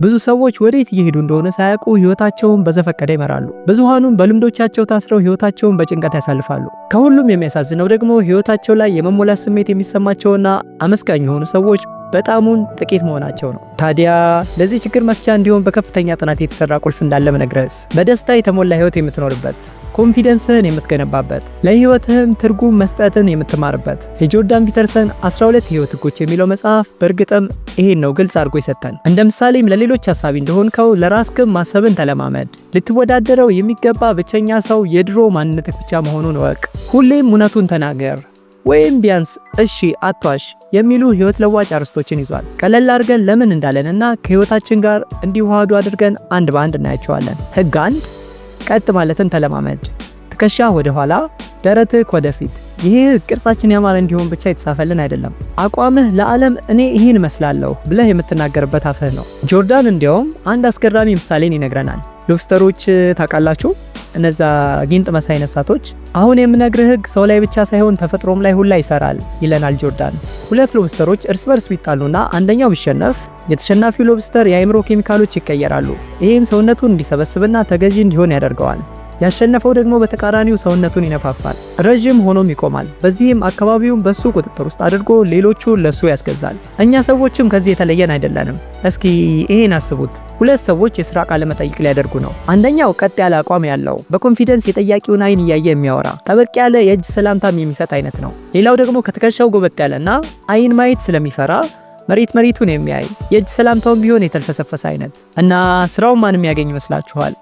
ብዙ ሰዎች ወዴት እየሄዱ እንደሆነ ሳያውቁ ህይወታቸውን በዘፈቀደ ይመራሉ። ብዙሃኑም በልምዶቻቸው ታስረው ህይወታቸውን በጭንቀት ያሳልፋሉ። ከሁሉም የሚያሳዝነው ደግሞ ህይወታቸው ላይ የመሞላት ስሜት የሚሰማቸውና አመስጋኝ የሆኑ ሰዎች በጣሙን ጥቂት መሆናቸው ነው። ታዲያ ለዚህ ችግር መፍቻ እንዲሆን በከፍተኛ ጥናት የተሰራ ቁልፍ እንዳለ መነግረስ፣ በደስታ የተሞላ ህይወት የምትኖርበት፣ ኮንፊደንስህን የምትገነባበት፣ ለህይወትህም ትርጉም መስጠትን የምትማርበት የጆርዳን ፒተርሰን 12 የህይወት ህጎች የሚለው መጽሐፍ በእርግጥም ይሄን ነው ግልጽ አድርጎ ይሰጣል። እንደ ምሳሌም ለሌሎች ሐሳቢ እንደሆንከው ለራስህም ማሰብን ተለማመድ። ልትወዳደረው የሚገባ ብቸኛ ሰው የድሮ ማንነትህ ብቻ መሆኑን እወቅ። ሁሌም እውነቱን ተናገር ወይም ቢያንስ እሺ አትዋሽ የሚሉ ህይወት ለዋጭ አርስቶችን ይዟል። ቀለል አድርገን ለምን እንዳለንና ከህይወታችን ጋር እንዲዋሃዱ አድርገን አንድ በአንድ እናያቸዋለን። ህግ 1 ቀጥ ማለትን ተለማመድ። ትከሻ ወደ ኋላ፣ ደረትህ ወደፊት። ይህ ቅርጻችን ያማረ እንዲሆን ብቻ የተጻፈልን አይደለም። አቋምህ ለዓለም እኔ ይህን መስላለሁ ብለህ የምትናገርበት አፍህ ነው። ጆርዳን እንዲያውም አንድ አስገራሚ ምሳሌን ይነግረናል። ሎብስተሮች ታውቃላችሁ? እነዛ ጊንጥ መሳይ ነፍሳቶች። አሁን የምነግርህ ህግ ሰው ላይ ብቻ ሳይሆን ተፈጥሮም ላይ ሁላ ይሰራል ይለናል ጆርዳን። ሁለት ሎብስተሮች እርስ በርስ ቢጣሉና አንደኛው ቢሸነፍ የተሸናፊው ሎብስተር የአእምሮ ኬሚካሎች ይቀየራሉ። ይህም ሰውነቱን እንዲሰበስብና ተገዢ እንዲሆን ያደርገዋል። ያሸነፈው ደግሞ በተቃራኒው ሰውነቱን ይነፋፋል፣ ረጅም ሆኖም ይቆማል። በዚህም አካባቢውን በሱ ቁጥጥር ውስጥ አድርጎ ሌሎቹን ለሱ ያስገዛል። እኛ ሰዎችም ከዚህ የተለየን አይደለንም። እስኪ ይሄን አስቡት። ሁለት ሰዎች የሥራ ቃለ መጠይቅ ሊያደርጉ ነው። አንደኛው ቀጥ ያለ አቋም ያለው በኮንፊደንስ የጠያቂውን አይን እያየ የሚያወራ ጠበቅ ያለ የእጅ ሰላምታም የሚሰጥ አይነት ነው። ሌላው ደግሞ ከትከሻው ጎበጥ ያለና አይን ማየት ስለሚፈራ መሬቱን የሚያይ የእጅ ሰላምታውን ቢሆን የተልፈሰፈሰ አይነት እና ስራውን ማንም ያገኝ ይመስላችኋል?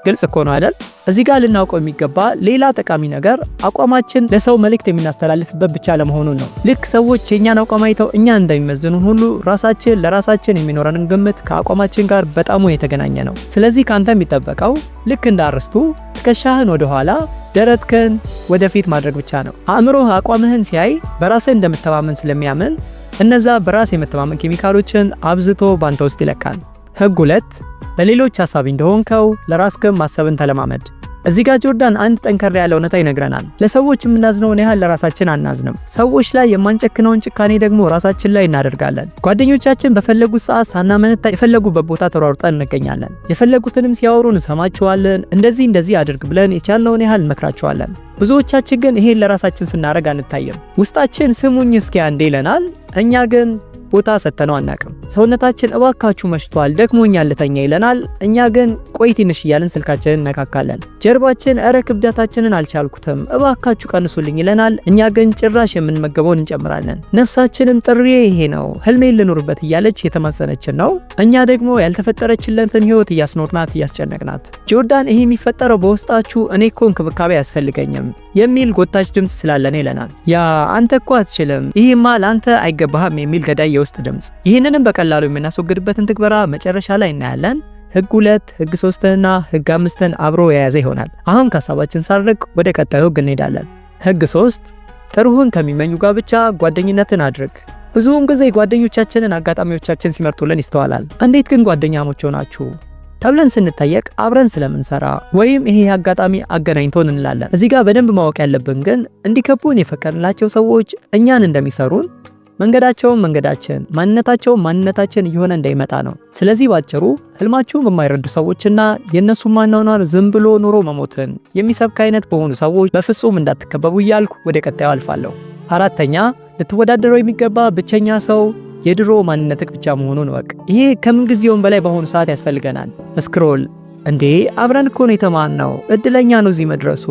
ግልጽ እኮ ነው አይደል? እዚህ ጋር ልናውቀው የሚገባ ሌላ ጠቃሚ ነገር አቋማችን ለሰው መልእክት የምናስተላልፍበት ብቻ ለመሆኑን ነው። ልክ ሰዎች የኛን አቋም አይተው እኛን እንደሚመዝኑን ሁሉ ራሳችን ለራሳችን የሚኖረንን ግምት ከአቋማችን ጋር በጣም የተገናኘ ነው። ስለዚህ ካንተ የሚጠበቀው ልክ እንዳርስቱ ትከሻህን ወደ ኋላ፣ ደረትህን ወደፊት ማድረግ ብቻ ነው። አእምሮህ አቋምህን ሲያይ በራስህ እንደምትተማመን ስለሚያምን እነዛ በራስ የመተማመን ኬሚካሎችን አብዝቶ ባንተ ውስጥ ይለካል። ህግ 2 ለሌሎች ሐሳቢ እንደሆንከው ለራስህ ማሰብን ተለማመድ። እዚህ ጋር ጆርዳን አንድ ጠንከር ያለ እውነታ ይነግረናል። ለሰዎች የምናዝነውን ያህል ለራሳችን አናዝንም። ሰዎች ላይ የማንጨክነውን ጭካኔ ደግሞ ራሳችን ላይ እናደርጋለን። ጓደኞቻችን በፈለጉት ሰዓት ሳናመነታ የፈለጉበት ቦታ ተሯሩጠን እንገኛለን። የፈለጉትንም ሲያወሩ እንሰማቸዋለን። እንደዚህ አድርግ ብለን የቻልነውን ያህል እንመክራቸዋለን። ብዙዎቻችን ግን ይሄን ለራሳችን ስናደርግ አንታየም። ውስጣችን ስሙኝ እስኪ አንዴ ይለናል። እኛ ግን ቦታ ሰተነው አናቅም። ሰውነታችን እባካችሁ መሽቷል ደክሞኛል ልተኛ ይለናል። እኛ ግን ቆይ ትንሽ እያልን ስልካችንን ነካካለን። ጀርባችን እረ ክብደታችንን አልቻልኩትም እባካችሁ ቀንሱልኝ ይለናል። እኛ ግን ጭራሽ የምንመገበውን እንጨምራለን። ነፍሳችንም ጥሪ ይሄ ነው ህልሜን ልኖርበት እያለች የተማጸነችን ነው። እኛ ደግሞ ያልተፈጠረችለትን ህይወት እያስኖርናት እያስጨነቅናት። ጆርዳን ይሄ የሚፈጠረው በውስጣችሁ እኔ እኮ እንክብካቤ ያስፈልገኝም የሚል ጎታች ድምፅ ስላለን ይለናል። ያ አንተ እኮ አትችልም፣ ይሄማ ለአንተ አይገባህም የሚል ገዳይ የውስጥ ድምፅ። ይህንንም በቀላሉ የምናስወግድበትን ትግበራ መጨረሻ ላይ እናያለን። ህግ 2 ህግ 3 እና ህግ 5 አብሮ የያዘ ይሆናል። አሁን ከሀሳባችን ሳርቅ ወደ ቀጣዩ ህግ እንሄዳለን። ህግ 3 ጥሩህን ከሚመኙ ጋር ብቻ ጓደኝነትን አድርግ። ብዙውን ጊዜ ጓደኞቻችንን አጋጣሚዎቻችን ሲመርጡልን ይስተዋላል። እንዴት ግን ጓደኛሞች ሆናችሁ ተብለን ስንጠየቅ አብረን ስለምንሰራ ወይም ይሄ አጋጣሚ አገናኝቶን እንላለን። እዚህ ጋር በደንብ ማወቅ ያለብን ግን እንዲከቡን የፈቀድላቸው ሰዎች እኛን እንደሚሰሩን መንገዳቸውን መንገዳችን፣ ማንነታቸውን ማንነታችን እየሆነ እንዳይመጣ ነው። ስለዚህ ባጭሩ ህልማችሁን በማይረዱ ሰዎችና የእነሱ ማናኗር ዝም ብሎ ኑሮ መሞትን የሚሰብክ አይነት በሆኑ ሰዎች በፍጹም እንዳትከበቡ እያልኩ ወደ ቀጣዩ አልፋለሁ። 4ኛ ልትወዳደረው የሚገባ ብቸኛ ሰው የድሮ ማንነትህ ብቻ መሆኑን ወቅ። ይሄ ከምንጊዜውም በላይ በሆኑ ሰዓት ያስፈልገናል። ስክሮል እንዴ አብረን እኮ ነው የተማርነው፣ እድለኛ ነው እዚህ መድረሱ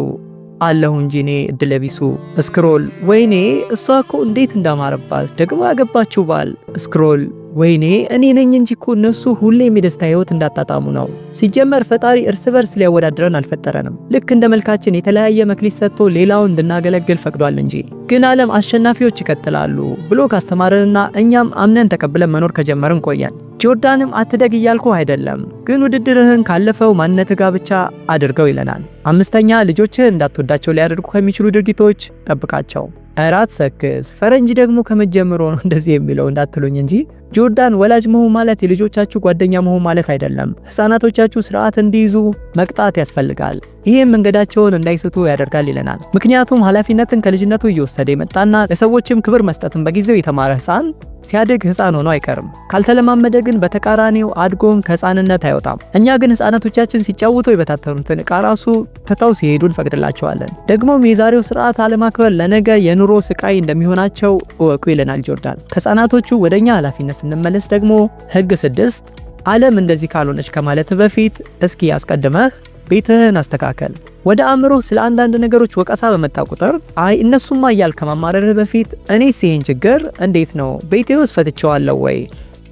አለሁ እንጂ እኔ እድለቢሱ። ስክሮል ወይኔ እሷ እኮ እንዴት እንዳማረባት ደግሞ ያገባችው ባል። ስክሮል ወይኔ እኔ ነኝ እንጂ እኮ እነሱ ሁሌም የደስታ ህይወት እንዳጣጣሙ ነው። ሲጀመር ፈጣሪ እርስ በርስ ሊያወዳድረን አልፈጠረንም። ልክ እንደ መልካችን የተለያየ መክሊት ሰጥቶ ሌላውን እንድናገለግል ፈቅዷል እንጂ። ግን ዓለም አሸናፊዎች ይቀጥላሉ ብሎ ካስተማረንና እኛም አምነን ተቀብለን መኖር ከጀመርን ቆየን። ጆርዳንም አትደግ እያልኩ አይደለም፣ ግን ውድድርህን ካለፈው ማንነትህ ጋር ብቻ አድርገው ይለናል። 5ኛ ልጆችህን እንዳትወዳቸው ሊያደርጉ ከሚችሉ ድርጊቶች ጠብቃቸው። እራት ሰክስ። ፈረንጅ ደግሞ ከመጀመሩ ነው እንደዚህ የሚለው እንዳትሉኝ እንጂ ጆርዳን ወላጅ መሆን ማለት የልጆቻችሁ ጓደኛ መሆን ማለት አይደለም። ህፃናቶቻችሁ ስርዓት እንዲይዙ መቅጣት ያስፈልጋል። ይህም መንገዳቸውን እንዳይስቱ ያደርጋል ይለናል። ምክንያቱም ኃላፊነትን ከልጅነቱ እየወሰደ የመጣና ለሰዎችም ክብር መስጠትን በጊዜው የተማረ ህፃን ሲያድግ ህፃን ሆኖ አይቀርም። ካልተለማመደ ግን በተቃራኒው አድጎም ከህፃንነት አይወጣም። እኛ ግን ህፃናቶቻችን ሲጫወቱ የበታተኑትን ዕቃ ራሱ ትተው ሲሄዱ እንፈቅድላቸዋለን። ደግሞም የዛሬው ስርዓት አለማክበር ለነገ የኑሮ ስቃይ እንደሚሆናቸው እወቁ ይለናል ጆርዳን። ከህፃናቶቹ ወደኛ ኃላፊነት ስንመለስ ደግሞ ህግ 6 ዓለም እንደዚህ ካልሆነች ከማለት በፊት እስኪ አስቀድመህ ቤትህን አስተካከል። ወደ አእምሮ ስለ አንዳንድ ነገሮች ወቀሳ በመጣ ቁጥር አይ እነሱማ እያልክ ከማማረርህ በፊት እኔስ ይህን ችግር እንዴት ነው ቤቴ ውስጥ ፈትቼዋለሁ ወይ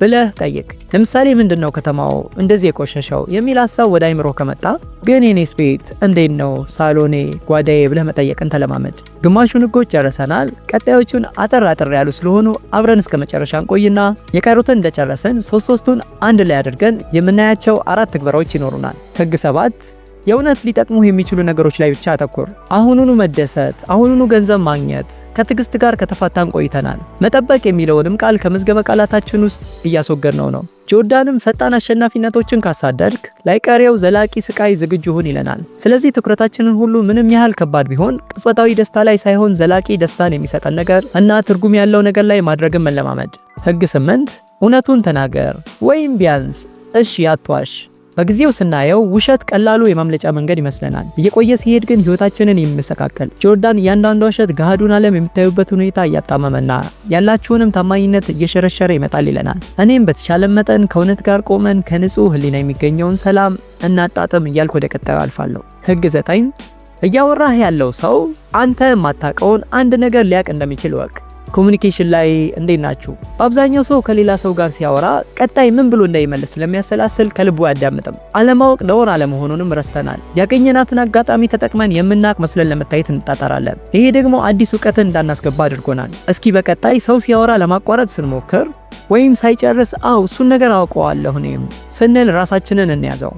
ብለህ ጠይቅ። ለምሳሌ ምንድነው ከተማው እንደዚህ የቆሸሸው የሚል ሐሳብ ወደ አእምሮ ከመጣ ግን የኔስ ቤት እንዴት ነው ሳሎኔ፣ ጓዳዬ ብለህ መጠየቅን ተለማመድ። ግማሹን ህጎች ጨርሰናል። ቀጣዮቹን አጠር ያሉ ስለሆኑ አብረን እስከ መጨረሻ እንቆይና የቀሩትን እንደጨረስን ሶስቱን አንድ ላይ አድርገን የምናያቸው 4 ተግባሮች ይኖሩናል። ህግ 7 የእውነት ሊጠቅሙ የሚችሉ ነገሮች ላይ ብቻ አተኩር። አሁኑኑ መደሰት፣ አሁኑኑ ገንዘብ ማግኘት። ከትዕግስት ጋር ከተፋታን ቆይተናል። መጠበቅ የሚለውንም ቃል ከመዝገበ ቃላታችን ውስጥ እያስወገድነው ነው። ጆርዳንም ፈጣን አሸናፊነቶችን ካሳደድክ ላይቀሬው ዘላቂ ስቃይ ዝግጁ ሁን ይለናል። ስለዚህ ትኩረታችንን ሁሉ ምንም ያህል ከባድ ቢሆን ቅጽበታዊ ደስታ ላይ ሳይሆን ዘላቂ ደስታን የሚሰጠን ነገር እና ትርጉም ያለው ነገር ላይ ማድረግን መለማመድ። ህግ 8 እውነቱን ተናገር ወይም ቢያንስ እሺ አትዋሽ። በጊዜው ስናየው ውሸት ቀላሉ የማምለጫ መንገድ ይመስለናል። እየቆየ ሲሄድ ግን ህይወታችንን የሚመሰካከል ጆርዳን እያንዳንዱ ውሸት ገሃዱን ዓለም የምታዩበት ሁኔታ እያጣመመና ያላችሁንም ታማኝነት እየሸረሸረ ይመጣል ይለናል። እኔም በተቻለ መጠን ከእውነት ጋር ቆመን ከንጹህ ህሊና የሚገኘውን ሰላም እናጣጥም እያልኩ ወደ ቀጣዩ አልፋለሁ። ህግ 9 እያወራህ ያለው ሰው አንተ የማታውቀውን አንድ ነገር ሊያቅ እንደሚችል ወቅ። ኮሙኒኬሽን ላይ እንዴት ናችሁ? አብዛኛው ሰው ከሌላ ሰው ጋር ሲያወራ ቀጣይ ምን ብሎ እንደሚመልስ ስለሚያሰላስል ከልቡ አያዳምጥም። አለማወቅ ነውር አለመሆኑንም ረስተናል። ያገኘናትን አጋጣሚ ተጠቅመን የምናቅ መስለን ለመታየት እንጣጣራለን። ይሄ ደግሞ አዲስ ዕውቀትን እንዳናስገባ አድርጎናል። እስኪ በቀጣይ ሰው ሲያወራ ለማቋረጥ ስንሞክር ወይም ሳይጨርስ እሱን ነገር አውቀዋለሁ እኔም ስንል ራሳችንን እንያዘው።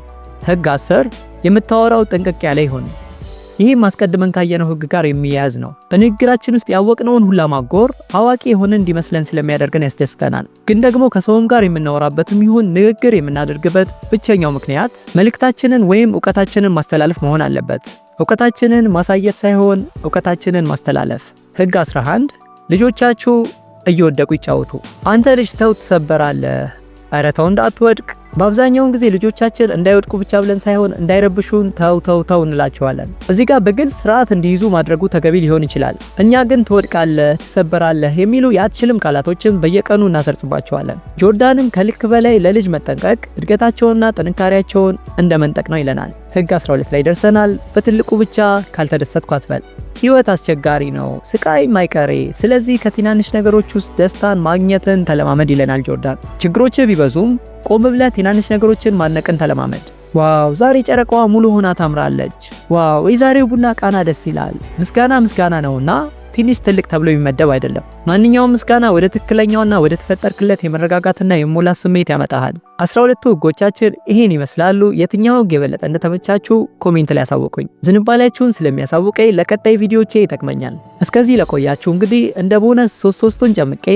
ህግ 10 የምታወራው ጥንቅቅ ያለ ይሁን። ይህ ማስቀድመን ካየነው ህግ ጋር የሚያያዝ ነው። በንግግራችን ውስጥ ያወቅነውን ሁላ ማጎር አዋቂ የሆነ እንዲመስለን ስለሚያደርገን ያስደስተናል። ግን ደግሞ ከሰውም ጋር የምናወራበትም ይሁን ንግግር የምናደርግበት ብቸኛው ምክንያት መልእክታችንን ወይም ዕውቀታችንን ማስተላለፍ መሆን አለበት። ዕውቀታችንን ማሳየት ሳይሆን ዕውቀታችንን ማስተላለፍ። ህግ 11 ልጆቻችሁ እየወደቁ ይጫወቱ። አንተ ልጅ ተው ትሰበራለህ፣ ኧረ ተው እንዳትወድቅ። በአብዛኛውን ጊዜ ልጆቻችን እንዳይወድቁ ብቻ ብለን ሳይሆን እንዳይረብሹን ተው እንላቸዋለን። እዚህ ጋር በግልጽ ስርዓት እንዲይዙ ማድረጉ ተገቢ ሊሆን ይችላል። እኛ ግን ትወድቃለህ፣ ትሰበራለህ የሚሉ የአትችልም ቃላቶችን በየቀኑ እናሰርጽባቸዋለን። ጆርዳንም ከልክ በላይ ለልጅ መጠንቀቅ እድገታቸውንና ጥንካሬያቸውን እንደ መንጠቅ ነው ይለናል። ህግ 12 ላይ ደርሰናል። በትልቁ ብቻ ካልተደሰትኩ አትበል። ህይወት አስቸጋሪ ነው፣ ስቃይ ማይቀሬ። ስለዚህ ከትናንሽ ነገሮች ውስጥ ደስታን ማግኘትን ተለማመድ ይለናል ጆርዳን። ችግሮች ቢበዙም ቆም ብለህ ትናንሽ ነገሮችን ማነቅን ተለማመድ። ዋው ዛሬ ጨረቃዋ ሙሉ ሆና ታምራለች። ዋው የዛሬው ቡና ቃና ደስ ይላል። ምስጋና ነውና ትንሽ ትልቅ ተብሎ የሚመደብ አይደለም። ማንኛውም ምስጋና ወደ ትክክለኛውና ወደ ተፈጠርክለት የመረጋጋትና የሞላ ስሜት ያመጣሃል። 12ቱ ህጎቻችን ይሄን ይመስላሉ። የትኛው ህግ የበለጠ እንደተመቻችሁ ኮሜንት ላይ ያሳውቁኝ። ዝንባሌያችሁን ስለሚያሳውቀኝ ለቀጣይ ቪዲዮቼ ይጠቅመኛል። እስከዚህ ለቆያችሁ እንግዲህ እንደ ቦነስ ሶስቱን ጨምቄ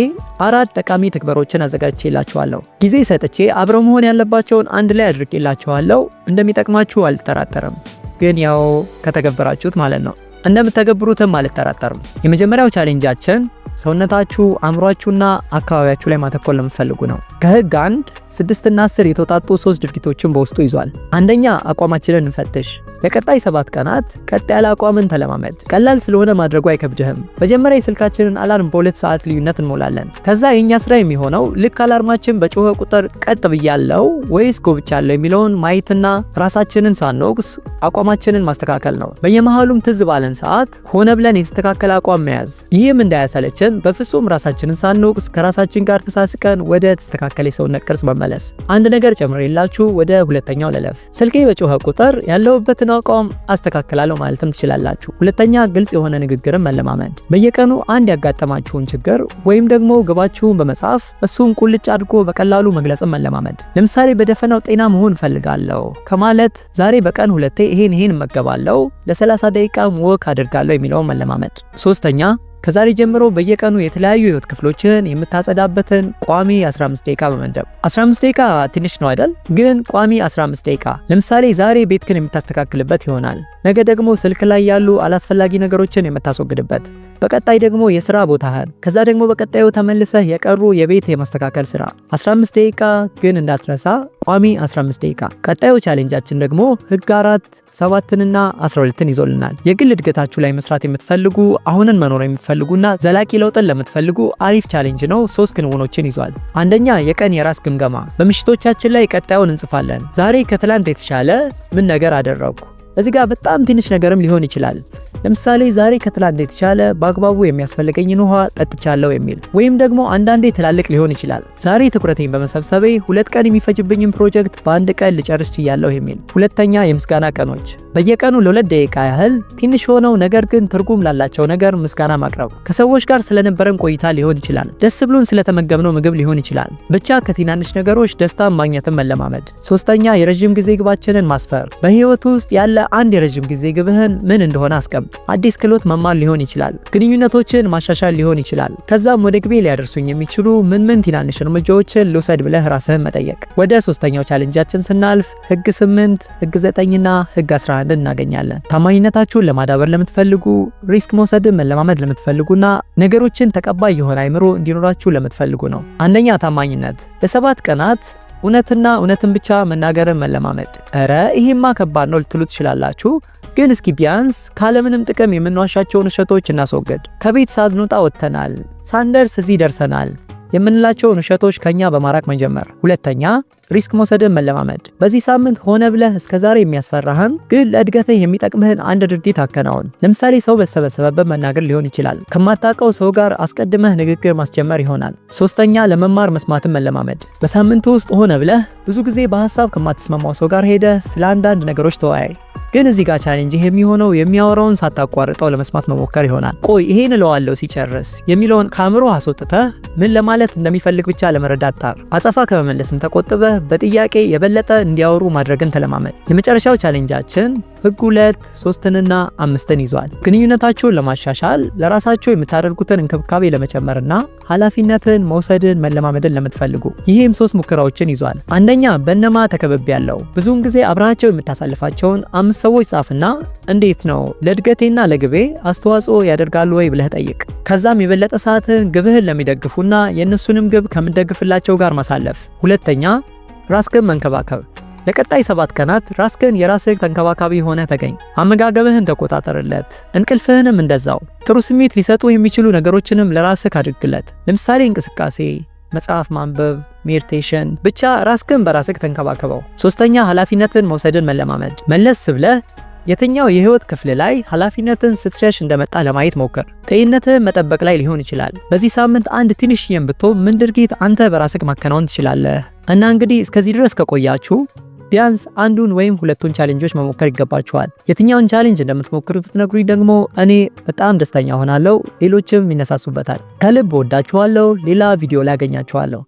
4 ጠቃሚ ተግባሮችን አዘጋጅቼላችኋለሁ። ጊዜ ሰጥቼ አብረው መሆን ያለባቸውን አንድ ላይ አድርጌላችኋለሁ። እንደሚጠቅማችሁ አልጠራጠርም፣ ግን ያው ከተገበራችሁት ማለት ነው። እንደምትተገብሩትም አልጠራጠርም። የመጀመሪያው ቻሌንጃችን ሰውነታችሁ፣ አእምሯችሁና አካባቢያችሁ ላይ ማተኮር ለምትፈልጉ ነው። ከህግ 1 6 እና 10 የተውጣጡ 3 ድርጊቶችን በውስጡ ይዟል። አንደኛ አቋማችንን እንፈትሽ። ለቀጣይ 7 ቀናት ቀጥ ያለ አቋምን ተለማመድ። ቀላል ስለሆነ ማድረጉ አይከብድህም። መጀመሪያ የስልካችንን አላርም በ2 ሰዓት ልዩነት እንሞላለን። ከዛ የኛ ስራ የሚሆነው ልክ አላርማችን በጮኸ ቁጥር ቀጥ ብያለው ወይስ ጎብቻለሁ የሚለውን ማየትና ራሳችንን ሳንወቅስ አቋማችንን ማስተካከል ነው። በየመሃሉም ትዝ ባለን ሰዓት ሆነ ብለን የተስተካከለ አቋም መያዝ። ይህም እንዳያሰለችን በፍጹም ራሳችንን ሳንወቅስ ከራሳችን ጋር ተሳስቀን ወደ ተስተካከለ የሰውነት ቅርጽ መመለስ። አንድ ነገር ጨምሬላችሁ ወደ ሁለተኛው ለለፍ። ስልኬ በጮኸ ቁጥር ያለውበትን አቋም አስተካክላለሁ ማለትም ትችላላችሁ። ሁለተኛ ግልጽ የሆነ ንግግርን መለማመድ። በየቀኑ አንድ ያጋጠማችሁን ችግር ወይም ደግሞ ግባችሁን በመጻፍ እሱን ቁልጭ አድርጎ በቀላሉ መግለጽን መለማመድ። ለምሳሌ በደፈናው ጤና መሆን ፈልጋለሁ ከማለት ዛሬ በቀን 2 ይሄን እመገባለሁ፣ ለ30 ደቂቃ ወክ አድርጋለሁ የሚለውን መለማመድ። ሶስተኛ ከዛሬ ጀምሮ በየቀኑ የተለያዩ የህይወት ክፍሎችን የምታጸዳበትን ቋሚ 15 ደቂቃ በመደብ። 15 ደቂቃ ትንሽ ነው አይደል? ግን ቋሚ 15 ደቂቃ። ለምሳሌ ዛሬ ቤትክን የምታስተካክልበት ይሆናል። ነገ ደግሞ ስልክ ላይ ያሉ አላስፈላጊ ነገሮችን የምታስወግድበት፣ በቀጣይ ደግሞ የሥራ ቦታህን፣ ከዛ ደግሞ በቀጣዩ ተመልሰህ የቀሩ የቤት የማስተካከል ሥራ። 15 ደቂቃ ግን እንዳትረሳ፣ ቋሚ 15 ደቂቃ። ቀጣዩ ቻሌንጃችን ደግሞ ህግ 4 7ና 12ን ይዞልናል። የግል እድገታችሁ ላይ መስራት የምትፈልጉ አሁንን መኖር የምትፈልጉና ዘላቂ ለውጥን ለምትፈልጉ አሪፍ ቻሌንጅ ነው። 3 ክንውኖችን ይዟል። አንደኛ የቀን የራስ ግምገማ። በምሽቶቻችን ላይ ቀጣዩን እንጽፋለን። ዛሬ ከትላንት የተሻለ ምን ነገር አደረኩ? እዚህ ጋር በጣም ትንሽ ነገርም ሊሆን ይችላል። ለምሳሌ ዛሬ ከትላንት የተሻለ በአግባቡ የሚያስፈልገኝን ውሃ ጠጥቻለሁ የሚል፣ ወይም ደግሞ አንዳንዴ ትላልቅ ሊሆን ይችላል። ዛሬ ትኩረቴን በመሰብሰቤ 2 ቀን የሚፈጅብኝን ፕሮጀክት በአንድ ቀን ልጨርስ ችያለሁ የሚል። ሁለተኛ የምስጋና ቀኖች። በየቀኑ ለ2 ደቂቃ ያህል ትንሽ ሆነው ነገር ግን ትርጉም ላላቸው ነገር ምስጋና ማቅረብ። ከሰዎች ጋር ስለነበረን ቆይታ ሊሆን ይችላል። ደስ ብሎን ስለተመገብነው ምግብ ሊሆን ይችላል። ብቻ ከትናንሽ ነገሮች ደስታን ማግኘትን መለማመድ። ሶስተኛ የረጅም ጊዜ ግባችንን ማስፈር። በህይወት ውስጥ ያለ አንድ የረጅም ጊዜ ግብህን ምን እንደሆነ አስቀምጥ። አዲስ ክህሎት መማር ሊሆን ይችላል። ግንኙነቶችን ማሻሻል ሊሆን ይችላል። ከዛም ወደ ግቤ ሊያደርሱኝ የሚችሉ ምን ትናንሽ እርምጃዎችን ልውሰድ ብለህ ራስህን መጠየቅ። ወደ 3ኛው ቻሌንጃችን ስናልፍ ህግ 8፣ ህግ 9ና ህግ 11 እናገኛለን። ታማኝነታችሁን ለማዳበር ለምትፈልጉ፣ ሪስክ መውሰድን መለማመድ ለምትፈልጉና ነገሮችን ተቀባይ የሆነ አይምሮ እንዲኖራችሁ ለምትፈልጉ ነው። አንደኛ ታማኝነት። ለ7 ቀናት እውነትን ብቻ መናገርን መለማመድ። ይሄማ ከባድ ነው ልትሉ ትችላላችሁ። ግን እስኪ ቢያንስ ካለምንም ጥቅም የምንዋሻቸውን ውሸቶች እናስወግድ። ከቤት ሳንወጣ ወጥተናል፣ ሳንደርስ እዚህ ደርሰናል የምንላቸውን ውሸቶች ከኛ በማራቅ መጀመር። ሁለተኛ ሪስክ መውሰድን መለማመድ። በዚህ ሳምንት ሆነ ብለህ እስከዛሬ የሚያስፈራህን ግን ለእድገትህ የሚጠቅምህን አንድ ድርጊት አከናውን። ለምሳሌ ሰው በተሰበሰበበት መናገር ሊሆን ይችላል። ከማታውቀው ሰው ጋር አስቀድመህ ንግግር ማስጀመር ይሆናል። ሶስተኛ ለመማር መስማትን መለማመድ። በሳምንቱ ውስጥ ሆነ ብለህ ብዙ ጊዜ በሐሳብ ከማትስማማው ሰው ጋር ሄደህ ስለ አንዳንድ ነገሮች ተወያይ። ግን እዚህ ጋር ቻሌንጅ የሚሆነው የሚያወራውን ሳታቋርጠው ለመስማት መሞከር ይሆናል። ቆይ ይሄን እለዋለሁ ሲጨርስ የሚለውን ከአእምሮ አስወጥተህ ምን ለማለት እንደሚፈልግ ብቻ ለመረዳት ጣር። አጸፋ ከመመለስም ተቆጥበህ በጥያቄ የበለጠ እንዲያወሩ ማድረግን ተለማመድ። የመጨረሻው ቻሌንጃችን ህግ 2 3ና 5ን ይዟል። ግንኙነታችሁን ለማሻሻል ለራሳችሁ የምታደርጉትን እንክብካቤ ለመጨመርና ኃላፊነትን መውሰድን መለማመድን ለምትፈልጉ ይህም 3 ሙከራዎችን ይዟል። አንደኛ በእነማ ተከብቤያለሁ። ብዙውን ጊዜ አብራቸው የምታሳልፋቸውን 5 ሰዎች ጻፍና እንዴት ነው ለእድገቴና ለግቤ አስተዋጽኦ ያደርጋሉ ወይ ብለህ ጠይቅ። ከዛም የበለጠ ሰዓትን ግብህን ለሚደግፉና የእነሱንም ግብ ከምደግፍላቸው ጋር ማሳለፍ። ሁለተኛ ራስህን መንከባከብ። ለቀጣይ 7 ቀናት ራስህን የራስህ ተንከባካቢ ሆነ ተገኝ። አመጋገብህን ተቆጣጠርለት፣ እንቅልፍህንም እንደዛው። ጥሩ ስሜት ሊሰጡ የሚችሉ ነገሮችንም ለራስህ አድርግለት። ለምሳሌ እንቅስቃሴ፣ መጽሐፍ ማንበብ፣ ሜዲቴሽን። ብቻ ራስህን በራስህ ተንከባከበው። ሶስተኛ ኃላፊነትን መውሰድን መለማመድ። መለስ ብለህ የትኛው የህይወት ክፍል ላይ ኃላፊነትን ስትሸሽ እንደመጣ ለማየት ሞክር። ጤንነትህን መጠበቅ ላይ ሊሆን ይችላል። በዚህ ሳምንት አንድ ትንሽዬም ብትሆን ምን ድርጊት አንተ በራስህ ማከናወን ትችላለህ? እና እንግዲህ እስከዚህ ድረስ ከቆያችሁ ቢያንስ አንዱን ወይም 2ቱን ቻሌንጆች መሞከር ይገባችኋል። የትኛውን ቻሌንጅ እንደምትሞክሩ ብትነግሩኝ ደግሞ እኔ በጣም ደስተኛ ሆናለሁ፣ ሌሎችም ይነሳሱበታል። ከልብ ወዳችኋለሁ። ሌላ ቪዲዮ ላይ አገኛችኋለሁ።